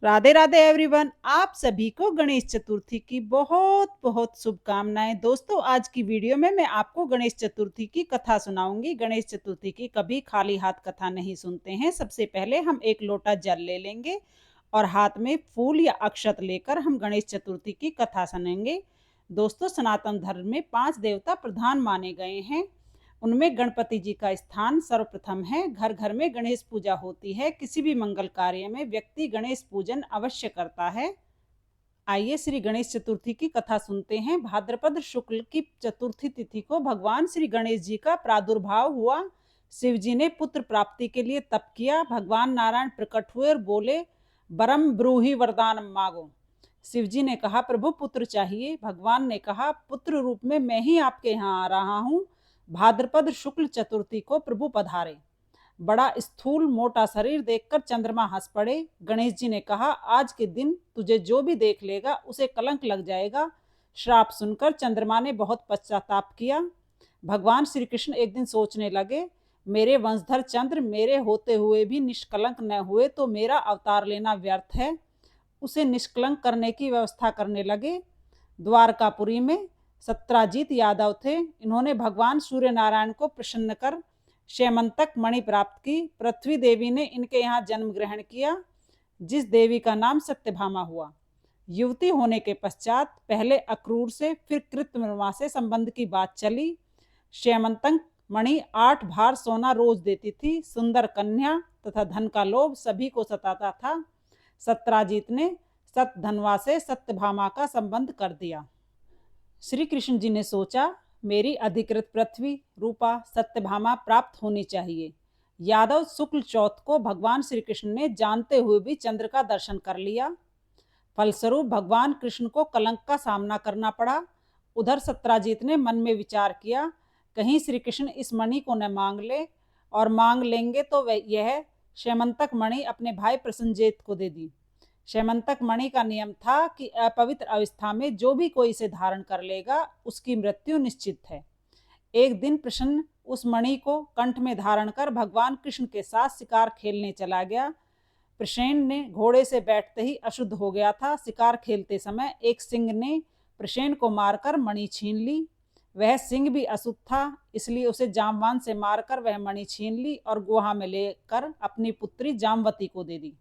Radhe Radhe everyone. आप सभी को गणेश चतुर्थी की बहुत बहुत शुभकामनाएं। दोस्तों, आज की वीडियो में मैं आपको गणेश चतुर्थी की कथा सुनाऊंगी। गणेश चतुर्थी की कभी खाली हाथ कथा नहीं सुनते हैं। सबसे पहले हम एक लोटा जल ले लेंगे और हाथ में फूल या अक्षत लेकर हम गणेश चतुर्थी की कथा सुनेंगे। दोस्तों, सनातन धर्म में 5 देवता प्रधान माने गए हैं। उनमें गणपति जी का स्थान सर्वप्रथम है। घर घर में गणेश पूजा होती है। किसी भी मंगल कार्य में व्यक्ति गणेश पूजन अवश्य करता है। आइए श्री गणेश चतुर्थी की कथा सुनते हैं। भाद्रपद शुक्ल की चतुर्थी तिथि को भगवान श्री गणेश जी का प्रादुर्भाव हुआ। शिव जी ने पुत्र प्राप्ति के लिए तप किया। भगवान नारायण प्रकट हुए और बोले, बरम ब्रूहि वरदान मांगो। शिव जी ने कहा, प्रभु पुत्र चाहिए। भगवान ने कहा, पुत्र रूप में मैं ही आपके यहाँ आ रहा हूँ। भाद्रपद शुक्ल चतुर्थी को प्रभु पधारे। बड़ा स्थूल मोटा शरीर देखकर चंद्रमा हंस पड़े। गणेश जी ने कहा, आज के दिन तुझे जो भी देख लेगा उसे कलंक लग जाएगा। श्राप सुनकर चंद्रमा ने बहुत पश्चाताप किया। भगवान श्री कृष्ण एक दिन सोचने लगे, मेरे वंशधर चंद्र मेरे होते हुए भी निष्कलंक न हुए तो मेरा अवतार लेना व्यर्थ है। उसे निष्कलंक करने की व्यवस्था करने लगे। द्वारकापुरी में सत्राजीत यादव थे। इन्होंने भगवान सूर्य नारायण को प्रसन्न कर शेमंतक मणि प्राप्त की। पृथ्वी देवी ने इनके यहाँ जन्म ग्रहण किया, जिस देवी का नाम सत्यभामा हुआ। युवती होने के पश्चात पहले अक्रूर से फिर कृतवर्मा से संबंध की बात चली। शेमंतक मणि 8 भार सोना रोज देती थी। सुंदर कन्या तथा धन का लोभ सभी को सताता था। सत्राजीत ने सतधनवा से सत्यभामा का संबंध कर दिया। श्री कृष्ण जी ने सोचा, मेरी अधिकृत पृथ्वी रूपा सत्यभामा प्राप्त होनी चाहिए। यादव शुक्ल चौथ को भगवान श्री कृष्ण ने जानते हुए भी चंद्र का दर्शन कर लिया। फलस्वरूप भगवान कृष्ण को कलंक का सामना करना पड़ा। उधर सत्राजीत ने मन में विचार किया, कहीं श्री कृष्ण इस मणि को न मांग ले, और मांग लेंगे तो वह यह शेमंतक मणि अपने भाई प्रसन्नजीत को दे दी। शेमंतक मणि का नियम था कि अपवित्र अवस्था में जो भी कोई इसे धारण कर लेगा उसकी मृत्यु निश्चित है। एक दिन प्रसन्न उस मणि को कंठ में धारण कर भगवान कृष्ण के साथ शिकार खेलने चला गया। प्रसेन ने घोड़े से बैठते ही अशुद्ध हो गया था। शिकार खेलते समय एक सिंह ने प्रसेन को मारकर मणि छीन ली। वह सिंह भी अशुद्ध था, इसलिए उसे जामवान से मारकर वह मणि छीन ली और गुहा में लेकर अपनी पुत्री जामवती को दे दी।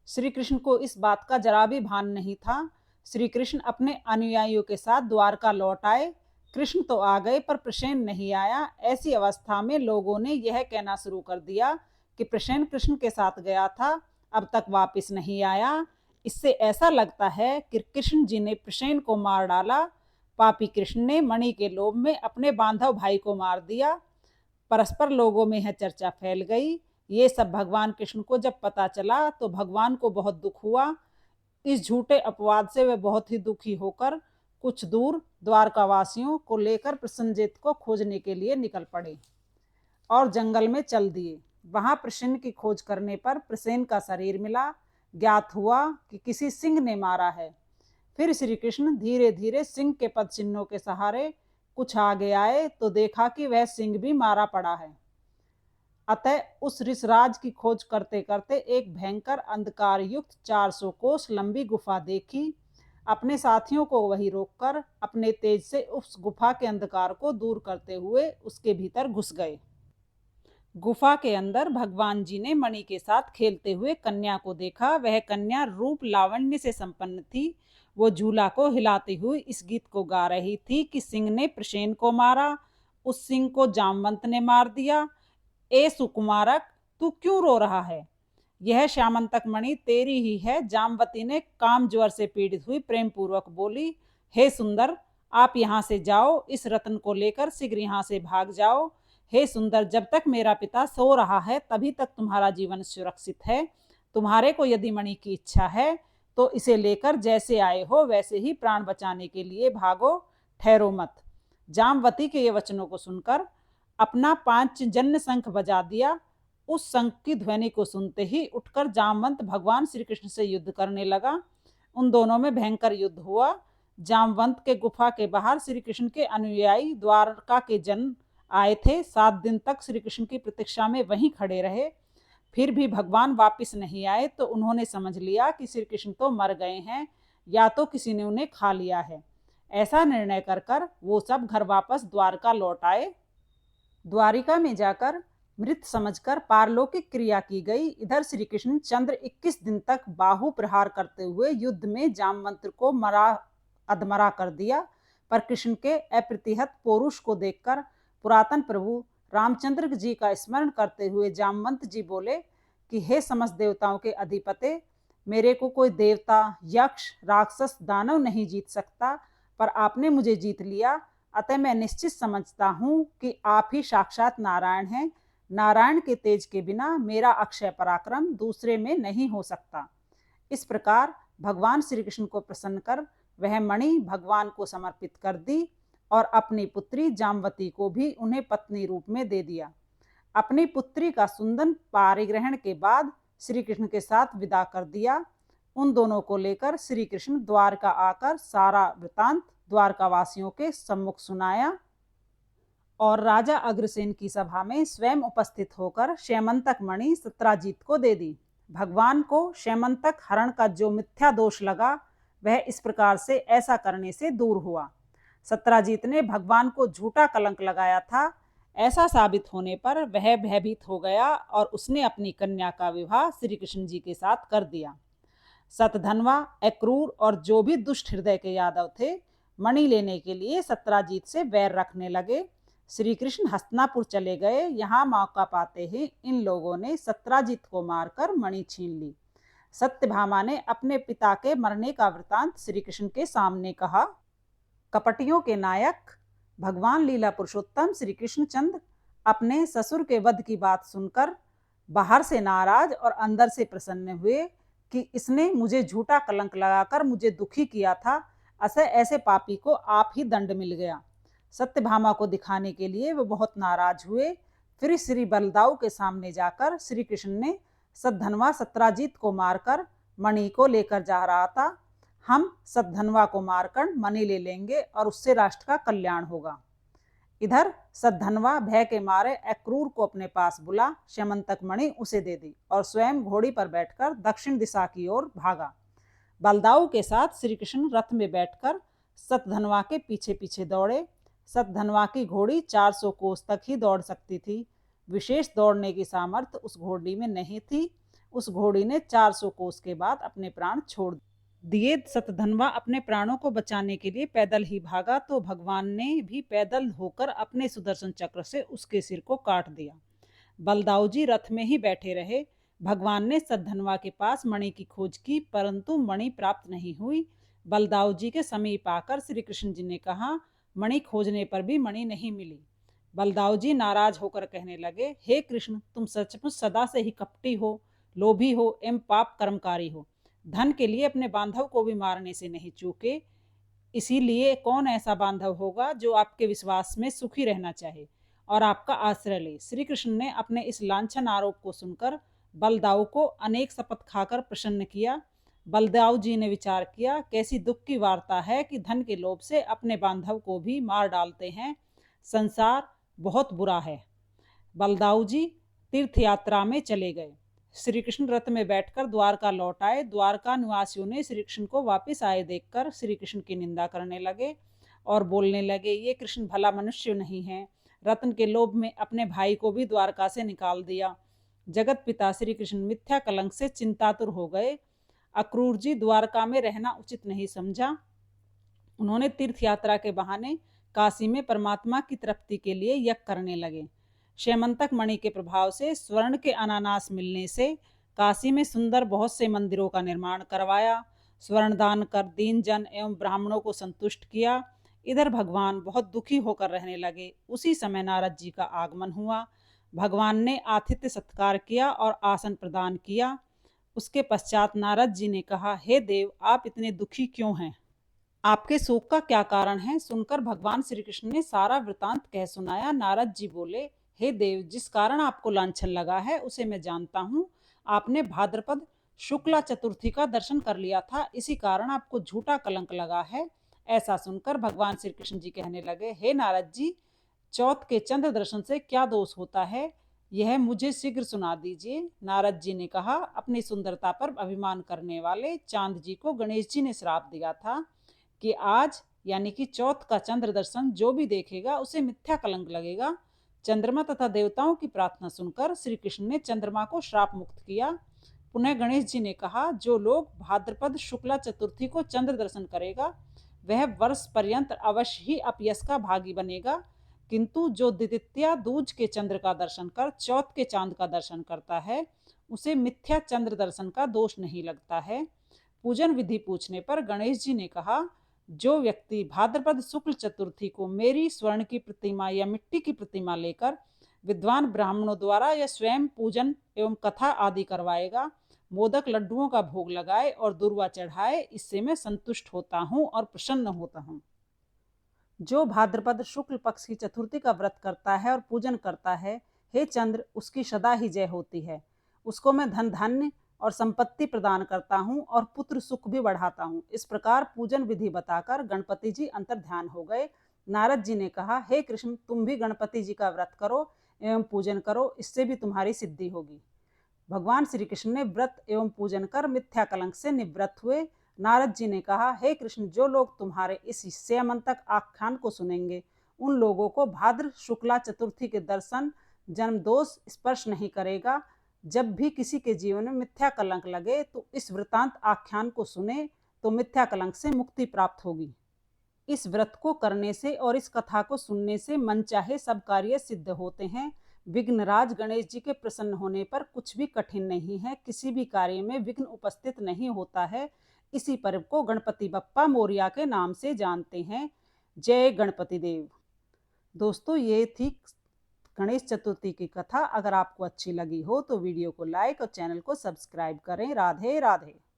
श्री कृष्ण को इस बात का जरा भी भान नहीं था। श्री कृष्ण अपने अनुयायियों के साथ द्वारका लौट आए। कृष्ण तो आ गए पर प्रसेन नहीं आया। ऐसी अवस्था में लोगों ने यह कहना शुरू कर दिया कि प्रसेन कृष्ण के साथ गया था, अब तक वापस नहीं आया। इससे ऐसा लगता है कि कृष्ण जी ने प्रसेन को मार डाला। पापी कृष्ण ने मणि के लोभ में अपने बांधव भाई को मार दिया। परस्पर लोगों में यह चर्चा फैल गई। ये सब भगवान कृष्ण को जब पता चला तो भगवान को बहुत दुख हुआ। इस झूठे अपवाद से वे बहुत ही दुखी होकर कुछ दूर द्वारकावासियों को लेकर प्रसन्नजीत को खोजने के लिए निकल पड़े और जंगल में चल दिए। वहां प्रसेन की खोज करने पर प्रसेन का शरीर मिला। ज्ञात हुआ कि किसी सिंह ने मारा है। फिर श्री कृष्ण धीरे धीरे सिंह के पद चिन्हों के सहारे कुछ आगे आए तो देखा कि वह सिंह भी मारा पड़ा है। अतः उस ऋषराज की खोज करते करते एक भयंकर अंधकार युक्त 400 कोस लंबी गुफा देखी। अपने साथियों को वही रोककर अपने तेज से उस गुफा के अंधकार को दूर करते हुए उसके भीतर घुस गए। गुफा के अंदर भगवान जी ने मणि के साथ खेलते हुए कन्या को देखा। वह कन्या रूप लावण्य से संपन्न थी। वो झूला को हिलाते हुए इस गीत को गा रही थी कि सिंह ने प्रसेन को मारा, उस सिंह को जामवंत ने मार दिया। ए सुकुमारक, तू क्यों रो रहा है? यह श्यामंतक मणि तेरी ही है। जामवती ने काम ज्वर से पीड़ित हुई प्रेम पूर्वक बोली, हे सुंदर, आप यहाँ से जाओ। इस रत्न को लेकर शीघ्र यहाँ से भाग जाओ। हे सुंदर, जब तक मेरा पिता सो रहा है तभी तक तुम्हारा जीवन सुरक्षित है। तुम्हारे को यदि मणि की इच्छा है तो इसे लेकर जैसे आए हो वैसे ही प्राण बचाने के लिए भागो, ठहरो मत। जामवती के ये वचनों को सुनकर अपना 5 जन्य शंख बजा दिया। उस शंख की ध्वनि को सुनते ही उठकर जामवंत भगवान श्री कृष्ण से युद्ध करने लगा। उन दोनों में भयंकर युद्ध हुआ। जामवंत के गुफा के बाहर श्री कृष्ण के अनुयायी द्वारका के जन आए थे। 7 दिन तक श्री कृष्ण की प्रतीक्षा में वहीं खड़े रहे। फिर भी भगवान वापस नहीं आए तो उन्होंने समझ लिया कि श्री कृष्ण तो मर गए हैं या तो किसी ने उन्हें खा लिया है। ऐसा निर्णय कर कर वो सब घर वापस द्वारका लौट आए। द्वारिका में जाकर मृत समझकर पारलौकिक क्रिया की गई। इधर श्री कृष्ण चंद्र 21 दिन तक बाहु प्रहार करते हुए युद्ध में जामवंत को अधमरा कर दिया। पर कृष्ण के अप्रतिहत पौरुष को देखकर पुरातन प्रभु रामचंद्र जी का स्मरण करते हुए जामवंत जी बोले कि हे समस्त देवताओं के अधिपते, मेरे को कोई देवता, यक्ष, राक्षस, दानव नहीं जीत सकता, पर आपने मुझे जीत लिया। अतः मैं निश्चित समझता हूँ कि आप ही साक्षात नारायण हैं। नारायण के तेज के बिना मेरा अक्षय पराक्रम दूसरे में नहीं हो सकता। इस प्रकार भगवान श्री कृष्ण को प्रसन्न कर वह मणि भगवान को समर्पित कर दी और अपनी पुत्री जामवती को भी उन्हें पत्नी रूप में दे दिया। अपनी पुत्री का सुंदर पारिग्रहण के बाद श्री कृष्ण के साथ विदा कर दिया। उन दोनों को लेकर श्री कृष्ण द्वारका आकर सारा वृतांत द्वारका वासियों के सम्मुख सुनाया और राजा अग्रसेन की सभा में स्वयं उपस्थित होकर शैमंतक मणि सत्राजीत को दे दी। भगवान को शैमंतक हरण का जो मिथ्या दोष लगा वह इस प्रकार से ऐसा करने से दूर हुआ। सत्राजीत ने भगवान को झूठा कलंक लगाया था। ऐसा साबित होने पर वह भयभीत हो गया और उसने अपनी कन्या का विवाह श्री कृष्ण जी के साथ कर दिया। सतधनवा, अक्रूर और जो भी दुष्ट हृदय के यादव थे मणि लेने के लिए सत्राजीत से वैर रखने लगे। श्री कृष्ण हस्तिनापुर चले गए। यहाँ मौका पाते ही इन लोगों ने सत्राजीत को मारकर मणि छीन ली। सत्यभामा ने अपने पिता के मरने का वृतांत श्री कृष्ण के सामने कहा। कपटियों के नायक भगवान लीला पुरुषोत्तम श्री कृष्णचंद्र अपने ससुर के वध की बात सुनकर बाहर से नाराज और अंदर से प्रसन्न हुए कि इसने मुझे झूठा कलंक लगाकर मुझे दुखी किया था, ऐसे पापी को आप ही दंड मिल गया। सत्यभामा को दिखाने के लिए वे बहुत नाराज हुए। फिर श्री बलदाऊ के सामने जाकर श्री कृष्ण ने सतधनवा सत्राजीत को मारकर मणि को लेकर जा रहा था। हम सतधनवा को मारकर मणि ले लेंगे और उससे राष्ट्र का कल्याण होगा। इधर सतधनवा भय के मारे अक्रूर को अपने पास बुला शैमंतक मणि उसे दे दी और स्वयं घोड़ी पर बैठकर दक्षिण दिशा की ओर भागा। बलदाऊ के साथ श्री कृष्ण रथ में बैठकर सतधनवा के पीछे पीछे दौड़े। सतधनवा की घोड़ी 400 कोस तक ही दौड़ सकती थी। विशेष दौड़ने की सामर्थ्य उस घोड़ी में नहीं थी। उस घोड़ी ने 400 कोस के बाद अपने प्राण छोड़ दिए। सतधनवा अपने प्राणों को बचाने के लिए पैदल ही भागा तो भगवान ने भी पैदल होकर अपने सुदर्शन चक्र से उसके सिर को काट दिया। बलदाऊ जी रथ में ही बैठे रहे। भगवान ने सतधनवा के पास मणि की खोज की, परंतु मणि प्राप्त नहीं हुई। बलदाऊ जी के समीप आकर श्री कृष्ण जी ने कहा, मणि खोजने पर भी मणि नहीं मिली। बलदाऊ जी नाराज होकर कहने लगे, हे कृष्ण, तुम सचमुच सदा से ही कपटी हो, लोभी हो एवं पाप कर्मकारी हो। धन के लिए अपने बांधव को भी मारने से नहीं चूके। इसीलिए कौन ऐसा बांधव होगा जो आपके विश्वास में सुखी रहना चाहे और आपका आश्रय ले। श्री कृष्ण ने अपने इस लांछन आरोप को सुनकर बलदाऊ को अनेक शपथ खाकर प्रसन्न किया। बलदाऊ जी ने विचार किया, कैसी दुख की वार्ता है कि धन के लोभ से अपने बांधव को भी मार डालते हैं। संसार बहुत बुरा है। बलदाऊ जी तीर्थ यात्रा में चले गए। श्री कृष्ण रथ में बैठकर द्वारका लौट आए। द्वारका निवासियों ने श्री कृष्ण को वापस आए देखकर श्री कृष्ण की निंदा करने लगे और बोलने लगे, ये कृष्ण भला मनुष्य नहीं है। रत्न के लोभ में अपने भाई को भी द्वारका से निकाल दिया। जगत पिता श्री कृष्ण मिथ्या कलंक से चिंतातुर हो गए। अक्रूर जी द्वारका में रहना उचित नहीं समझा। उन्होंने तीर्थ यात्रा के बहाने काशी में परमात्मा की तृप्ति के लिए यज्ञ करने लगे। शैमंतक मणि के प्रभाव से स्वर्ण के अनानास मिलने से काशी में सुंदर बहुत से मंदिरों का निर्माण करवाया। स्वर्ण दान कर दीन जन एवं ब्राह्मणों को संतुष्ट किया। इधर भगवान बहुत दुखी होकर रहने लगे। उसी समय नारद जी का आगमन हुआ। भगवान ने आतिथ्य सत्कार किया और आसन प्रदान किया। उसके पश्चात नारद जी ने कहा, हे देव, आप इतने दुखी क्यों हैं? आपके शोक का क्या कारण है? सुनकर भगवान श्री कृष्ण ने सारा वृतांत कह सुनाया। नारद जी बोले, हे देव, जिस कारण आपको लांछन लगा है उसे मैं जानता हूँ। आपने भाद्रपद शुक्ला चतुर्थी का दर्शन कर लिया था, इसी कारण आपको झूठा कलंक लगा है। ऐसा सुनकर भगवान श्री कृष्ण जी कहने लगे, हे नारद जी, चौथ के चंद्र दर्शन से क्या दोष होता है? यह मुझे शीघ्र सुना दीजिए। नारद जी ने कहा, अपनी सुंदरता पर अभिमान करने वाले चांद जी को गणेश जी ने श्राप दिया था कि आज यानी कि चौथ का चंद्र दर्शन जो भी देखेगा उसे मिथ्या कलंक लगेगा। चंद्रमा तथा देवताओं की प्रार्थना सुनकर श्री कृष्ण ने चंद्रमा को श्राप मुक्त किया। पुनः गणेश जी ने कहा, जो लोग भाद्रपद शुक्ला चतुर्थी को चंद्र दर्शन करेगा वह वर्ष पर्यंत अवश्य ही अपयश का भागी बनेगा, किंतु जो द्वितीया दूज के चंद्र का दर्शन कर चौथ के चांद का दर्शन करता है उसे मिथ्या चंद्र दर्शन का दोष नहीं लगता है। पूजन विधि पूछने पर गणेश जी ने कहा, जो व्यक्ति भाद्रपद शुक्ल चतुर्थी को मेरी स्वर्ण की प्रतिमा या मिट्टी की प्रतिमा लेकर विद्वान ब्राह्मणों द्वारा या स्वयं पूजन एवं कथा आदि करवाएगा, मोदक लड्डुओं का भोग लगाए और दुर्वा चढ़ाए, इससे मैं संतुष्ट होता हूँ और प्रसन्न होता हूँ। जो भाद्रपद शुक्ल पक्ष की चतुर्थी का व्रत करता है और पूजन करता है, हे चंद्र, उसकी सदा ही जय होती है। उसको मैं धन धान्य और संपत्ति प्रदान करता हूँ और पुत्र सुख भी बढ़ाता हूँ। इस प्रकार पूजन विधि बताकर गणपति जी अंतर ध्यान हो गए। नारद जी ने कहा, हे कृष्ण, तुम भी गणपति जी का व्रत करो एवं पूजन करो, इससे भी तुम्हारी सिद्धि होगी। भगवान श्री कृष्ण ने व्रत एवं पूजन कर मिथ्या कलंक से निवृत्त हुए। नारद जी ने कहा, हे कृष्ण, जो लोग तुम्हारे इस हिस्सेमंतक आख्यान को सुनेंगे उन लोगों को भाद्र शुक्ला चतुर्थी के दर्शन जन्म दोष स्पर्श नहीं करेगा। जब भी किसी के जीवन में मिथ्या कलंक लगे तो इस वृतांत आख्यान को सुने तो मिथ्या कलंक से मुक्ति प्राप्त होगी। इस व्रत को करने से और इस कथा को सुनने से मन चाहे सब कार्य सिद्ध होते हैं। विघ्नराज गणेश जी के प्रसन्न होने पर कुछ भी कठिन नहीं है, किसी भी कार्य में विघ्न उपस्थित नहीं होता है। इसी पर्व को गणपति बप्पा मोरिया के नाम से जानते हैं। जय गणपति देव। दोस्तों, ये थी गणेश चतुर्थी की कथा। अगर आपको अच्छी लगी हो तो वीडियो को लाइक और चैनल को सब्सक्राइब करें। राधे राधे।